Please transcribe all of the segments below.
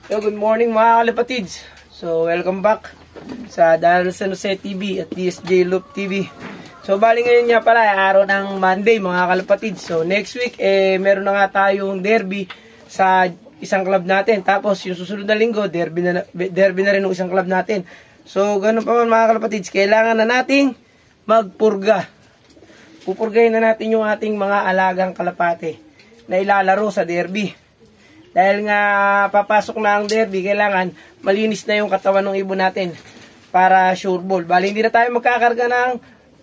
Yo, good morning mga kalapatids. So, welcome back sa Daniel San Jose TV at DSJ Loop TV. So, bali ngayon nga pala, araw ng Monday mga kalapatids. So, next week, meron na nga tayong derby sa isang club natin. Tapos, yung susunod na linggo, derby na rin ng isang club natin. So, ganun pa man mga kalapatids, kailangan na nating magpurga. Pupurgahin na natin yung ating mga alagang kalapate na ilalaro sa derby. Dahil nga papasok na ang derby, kailangan malinis na yung katawan ng ibon natin para sure ball. Bali, hindi na tayo magkakarga ng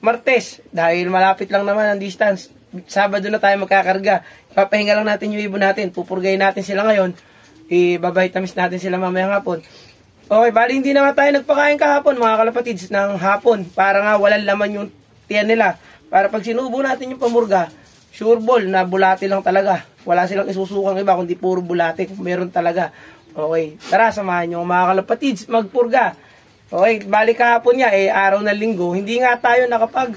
Martes dahil malapit lang naman ang distance. Sabado na tayo magkakarga. Ipapahinga lang natin yung ibon natin. Pupurgahin natin sila ngayon. Ibabahitamis natin sila mamayang hapon. Okay, bali hindi na nga tayo nagpakain kahapon mga kalapatids ng hapon para nga walang laman yung tiyan nila. Para pag sinubo natin yung pamurga, sure ball na bulate lang talaga. Wala silang isusukang iba kundi puro bulate. Meron talaga. Okay, tara samahan nyo mga kalapatids magpurga. Okay, balik kahapon nga araw ng linggo. Hindi nga tayo nakapag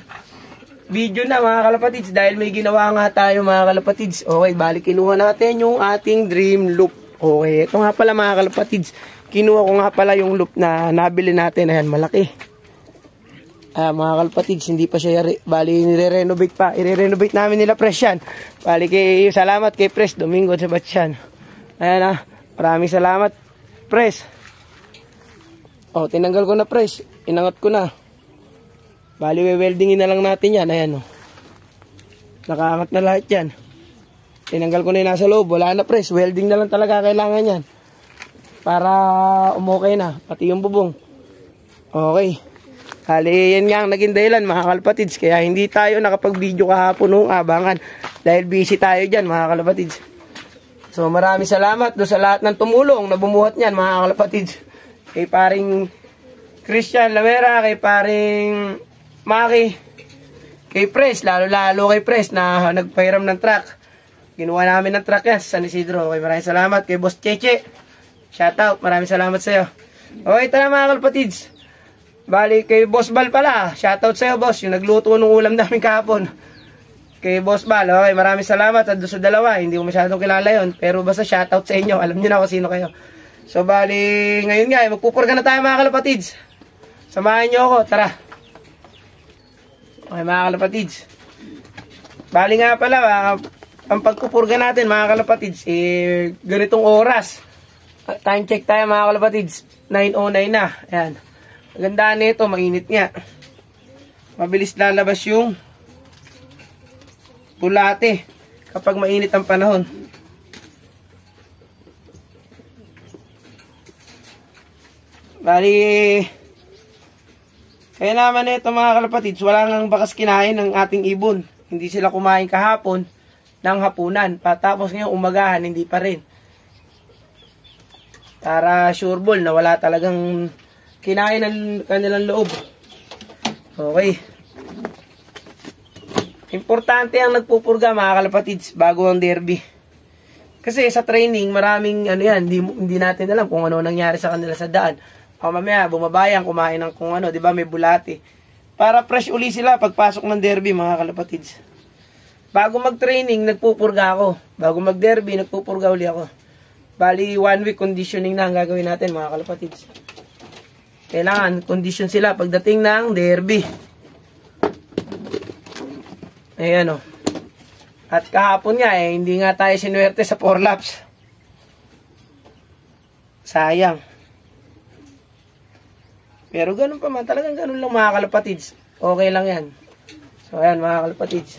video na mga kalapatids dahil may ginawa nga tayo mga kalapatids. Okay, balik kinuha natin yung ating dream loop. Okay, ito nga pala mga kalapatids. Kinuha ko nga pala yung loop na nabili natin. Ayan, malaki. Mga kalapatids, hindi pa siya bali nire-renovate pa. I-renovate namin nila Pres yan. Bali salamat kay Pres Domingo sa Batsyan. Ayan maraming salamat Pres. Tinanggal ko na Pres. Inangat ko na. Bali weldingin na lang natin yan. Ayan nakaangat na lahat yan. Tinanggal ko na yung nasa loob. Wala na Pres. Welding na lang talaga kailangan yan. Para umukay na. Pati yung bubong. Okay. Hali, yan nga ang naging dahilan mga kalapatids. Kaya hindi tayo nakapag-video kahapon noong abangan. Dahil busy tayo dyan mga kalapatids. So maraming salamat do sa lahat ng tumulong na bumuhat niyan mga kalapatids. Kay paring Christian Lamera, kay paring Maki, kay Pres, lalo kay Pres na nagpahiram ng truck. Ginawa namin ng truck yan sa San Isidro. Okay, maraming salamat kay Boss Cheche. Shoutout, maraming salamat sa iyo. Okay, tara mga kalapatids. Bali, kay Boss Bal pala. Shoutout sa'yo, boss. Yung nagluto ng ulam namin kahapon. Kay Boss Bal. Okay, maraming salamat. At doon sa dalawa, hindi ko masyadong kilala yon. Pero basta shoutout sa inyo. Alam niyo na kung sino kayo. So, bali, ngayon nga, magpupurga na tayo mga kalapatids. Samahan niyo ako. Tara. Okay, mga kalapatids. Bali nga pala, ang pagpupurga natin, mga kalapatids, ganitong oras. Time check tayo, mga kalapatids. 9:09 na. Ayan. Maganda nito, mainit nga. Mabilis lalabas yung bulate kapag mainit ang panahon. Bali, kaya naman ito mga kalapatids, wala nang bakas kinain ng ating ibon. Hindi sila kumain kahapon ng hapunan. Patapos ngayon umagahan, hindi pa rin. Para sure ball na wala talagang kinain ng kanilang loob. Okay. Importante ang nagpupurga mga kalapatids bago ang derby. Kasi sa training, maraming hindi natin alam kung ano nangyari sa kanila sa daan. Mamaya, bumabayang, kumain ng kung ano, di ba, may bulate. Para fresh uli sila pagpasok ng derby mga kalapatids. Bago mag-training, nagpupurga ako. Bago mag-derby, nagpupurga uli ako. Bali, 1 week conditioning na ang gagawin natin mga kalapatids. Kailangan condition sila pagdating ng derby. Ayan At kahapon nga hindi nga tayo sinuwerte sa 4 laps. Sayang. Pero ganun pa man, talagang ganun lang mga kalapatids. Okay lang yan. So ayan mga kalapatids.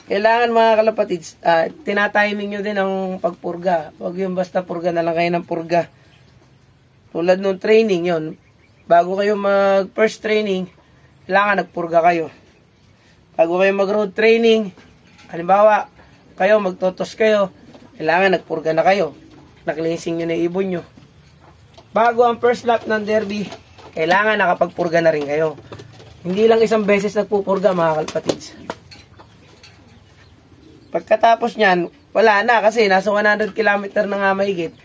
Kailangan mga kalapatids, tinatiming nyo din ang pagpurga. Huwag yung basta purga na lang kayo ng purga. Tulad nung training yon. Bago kayo mag first training, kailangan nagpurga kayo. Bago kayo mag road training, halimbawa, kayo magtotos kayo, kailangan nagpurga na kayo. Naklinsing nyo na ibon nyo. Bago ang first lap ng derby, kailangan nakapagpurga na rin kayo. Hindi lang isang beses nagpupurga mga kalapatids. Pagkatapos niyan, wala na kasi nasa 100 km na nga mahigit.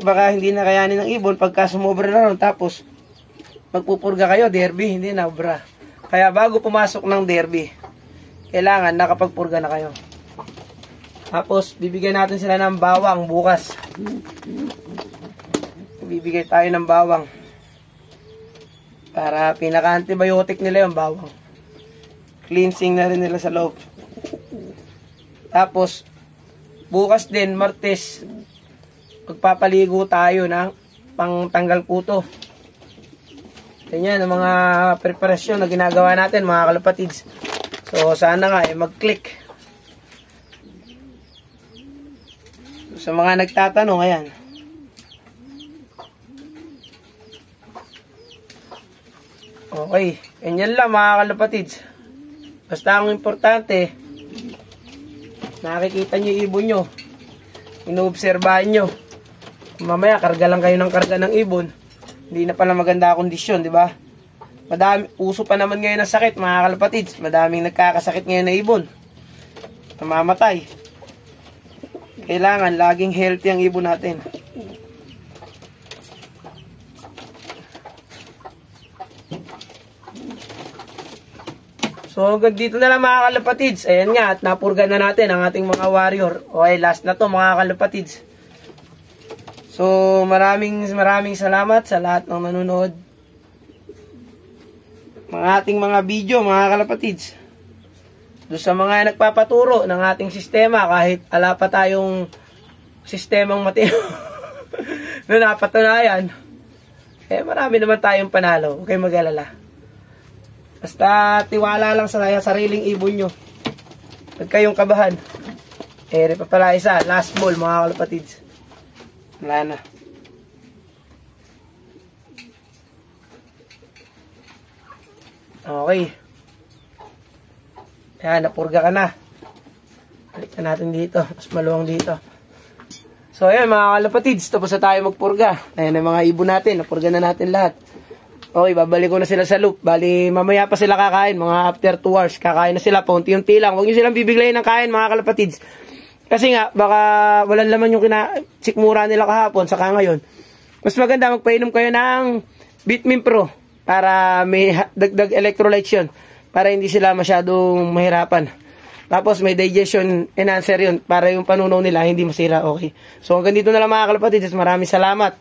Baka hindi na kayanin ng ibon pagka sumobra na ron. Tapos, magpupurga kayo, derby, hindi na obra. Kaya bago pumasok ng derby, kailangan nakapagpurga na kayo. Tapos, bibigyan natin sila ng bawang bukas. Bibigay tayo ng bawang. Para pinaka-antibiotic nila yung bawang. Cleansing na rin nila sa loob. Tapos, bukas din, Martes, magpapaligo tayo ng pangtanggal kuto. Ganyan ang mga preparasyon na ginagawa natin, mga kalapatids. So, sana nga mag-click. Sa mga nagtatanong, ayan. Okay, ganyan lang mga kalapatids. Basta ang importante, nakikita nyo yung ibon nyo. Inoobserbahan nyo. Mamaya, karga lang kayo ng karga ng ibon. Hindi na pala maganda kondisyon, di ba? Uso pa naman ngayon ng sakit, mga kalapatids. Madaming nagkakasakit ngayon na ibon. Namamatay. Kailangan laging healthy ang ibon natin. So, hanggang dito na lang mga kalapatids. Ayan nga, at napurga na natin ang ating mga warrior. Okay, last na to mga kalapatids. So, maraming salamat sa lahat ng nanonood. Mga ating mga video, mga kalapatids. Doon sa mga nagpapaturo ng ating sistema, kahit ala pa tayong sistemang matino na napatunayan, marami naman tayong panalo. Huwag kayong mag-alala. Basta tiwala lang sa sariling ibon nyo. Huwag kayong kabahan. Pa pala isa, last ball mga kalapatids. Wala na. Okay. Ayan, napurga ka na. Balik na natin dito. Mas maluwang dito. So ayan mga kalapatids, tapos na tayo magpurga. Ayan ang mga ibon natin. Napurga na natin lahat. Okay, babalik ko na sila sa loop. Bali, mamaya pa sila kakain. Mga after 2 hours, kakain na sila. Paunti-unti lang. Huwag nyo silang bibiglayin ng kain, mga kalapatids. Kasi nga, baka walang laman yung sikmura nila kahapon, saka ngayon. Mas maganda, magpainom kayo ng Vitamin Pro. Para may dagdag electrolytes yun. Para hindi sila masyadong mahirapan. Tapos may digestion enhancer yun. Para yung panunaw nila, hindi masira. Okay. So hanggang dito na lang mga kalapatids. Maraming salamat.